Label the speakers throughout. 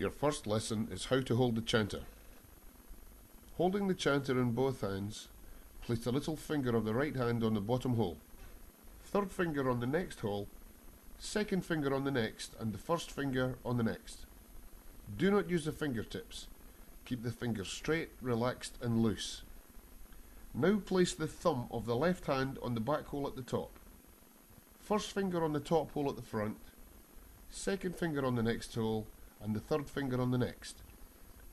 Speaker 1: Your first lesson is how to hold the chanter. Holding the chanter in both hands, place the little finger of the right hand on the bottom hole, third finger on the next hole, second finger on the next, and the first finger on the next. Do not use the fingertips. Keep the fingers straight, relaxed and loose. Now place the thumb of the left hand on the back hole at the top. First finger on the top hole at the front, second finger on the next hole, and the third finger on the next.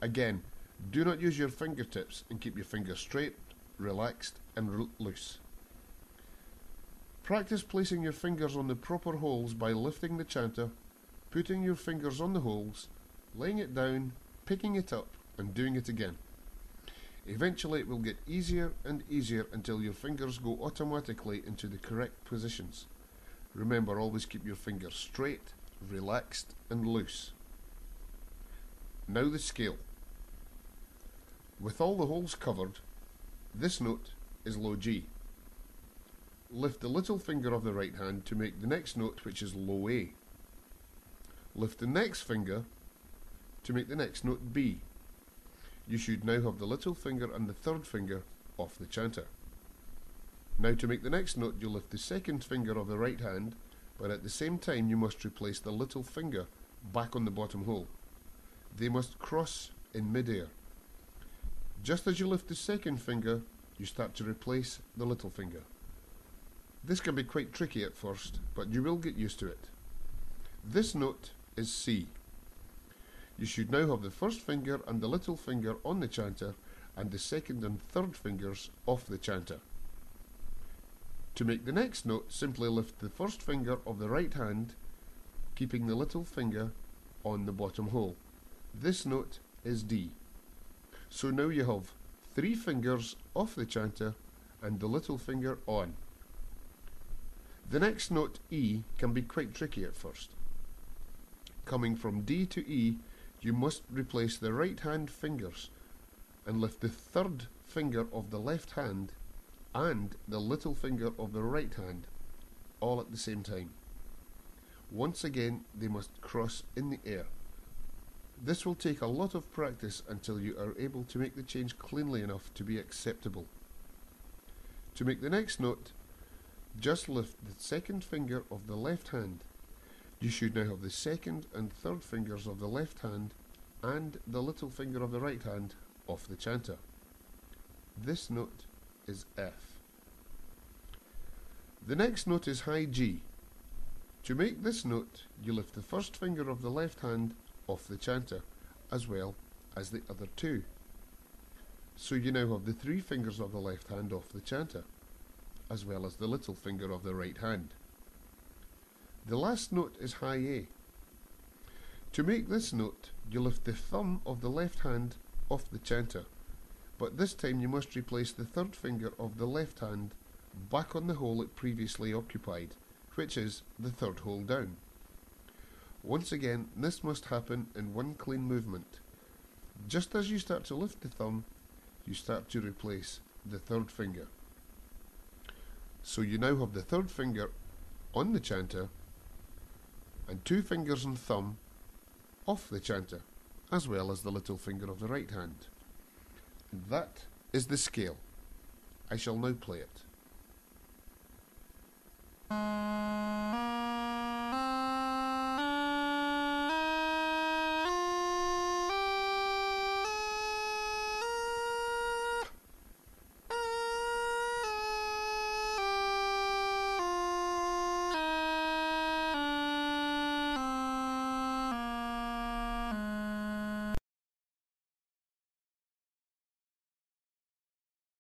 Speaker 1: Again, do not use your fingertips and keep your fingers straight, relaxed and loose. Practice placing your fingers on the proper holes by lifting the chanter, putting your fingers on the holes, laying it down, picking it up and doing it again. Eventually it will get easier and easier until your fingers go automatically into the correct positions. Remember, always keep your fingers straight, relaxed and loose. Now the scale. With all the holes covered, this note is low G. Lift the little finger of the right hand to make the next note, which is low A. Lift the next finger to make the next note B. You should now have the little finger and the third finger off the chanter. Now to make the next note, you lift the second finger of the right hand, but at the same time you must replace the little finger back on the bottom hole. They must cross in mid-air. Just as you lift the second finger, you start to replace the little finger. This can be quite tricky at first, but you will get used to it. This note is C. You should now have the first finger and the little finger on the chanter and the second and third fingers off the chanter. To make the next note, simply lift the first finger of the right hand, keeping the little finger on the bottom hole. This note is D. So now you have 3 fingers off the chanter and the little finger on. The next note, E, can be quite tricky at first. Coming from D to E, you must replace the right hand fingers and lift the third finger of the left hand and the little finger of the right hand all at the same time. Once again, they must cross in the air. This will take a lot of practice until you are able to make the change cleanly enough to be acceptable. To make the next note, just lift the second finger of the left hand. You should now have the second and third fingers of the left hand and the little finger of the right hand off the chanter. This note is F. The next note is high G. To make this note, you lift the first finger of the left hand off the chanter, as well as the other 2. So you now have the 3 fingers of the left hand off the chanter, as well as the little finger of the right hand. The last note is high A. To make this note, you lift the thumb of the left hand off the chanter, but this time you must replace the third finger of the left hand back on the hole it previously occupied, which is the third hole down. Once again, this must happen in one clean movement. Just as you start to lift the thumb, you start to replace the third finger. So you now have the third finger on the chanter and 2 fingers and thumb off the chanter, as well as the little finger of the right hand. And that is the scale. I shall now play it.